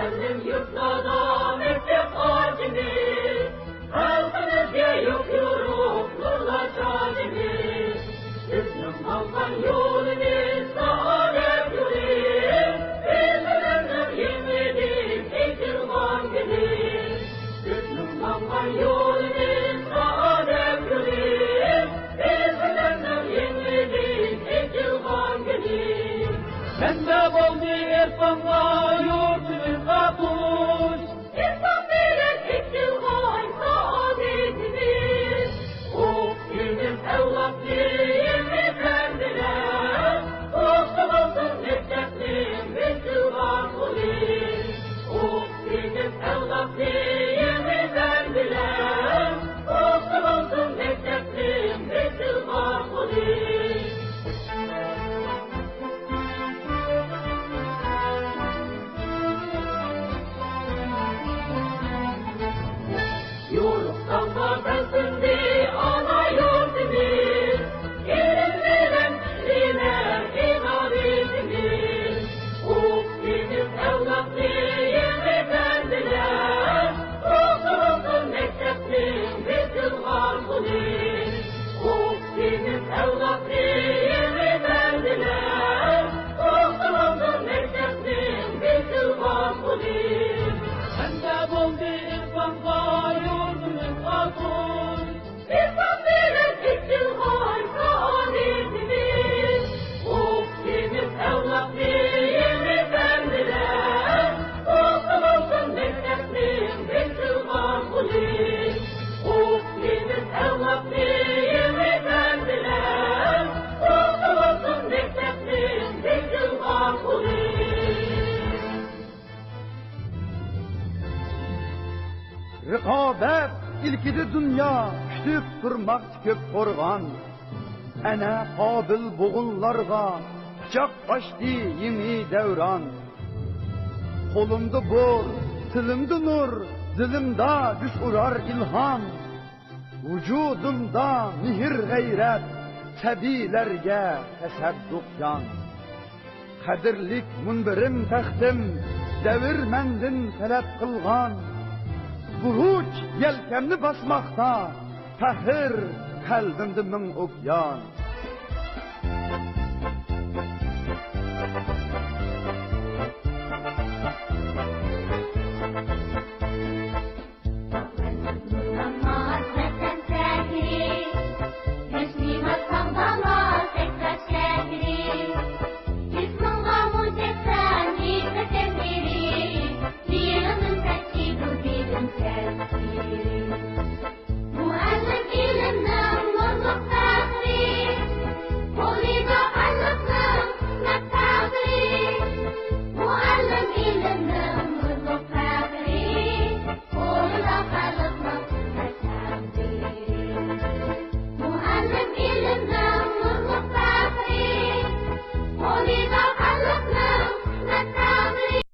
Efendim yurtlarda mektep acimiz, halkımızca yok yoruklarla çacimiz. Hüsnü kalkan yolumuz saadet yolumuz, biz ömrüm yemedik ekilman gidiz. Hüsnü kalkan yolumuz saadet yolumuz, biz ömrüm yemedik ekilman gidiz. Sende boldu erfanga yurtumuz kapuş, İrfan bilen ekilgan saadetimiz. Okuyunuz evlatlıyım efendiler, olsun olsun mekteplim ekilgan polis. Okuyunuz evlatlıyım efendiler, olsun olsun mekteplim ekilgan polis. Yurttan bensimdi ana yurdumuz, yerimden yine inabetimiz. Okuyunuz evlatlıyım efendiler, olsun olsun mekteplim ekilgan polis. Okuyunuz evlatlıyım efendiler, olsun olsun mekteplim ekilgan polis. Sende boldu irfanga yurdumuz kapuş, İrfan bilen ekilgan saadetimiz. Okuyunuz evlatlıyım efendiler, olsun olsun mekteplim ekilgan polis. Okuyunuz evlatlıyım efendiler, olsun olsun mekteplim ekilgan polis. Rıqabet ilkidi dünya kütüp durmak köp qorğan. Ana qabil boğunlarga bıçak açtı yeni devran. Kolumda bor, tilimde nur, dilimde düş urar ilham. Vücudumda mihir gayret, tabilerge tesadduq can. Qadirlik munbirim taxtim, devir mendin talep qilgan. Buruç yelkemni basmakta, tahir kalbimde min okyan.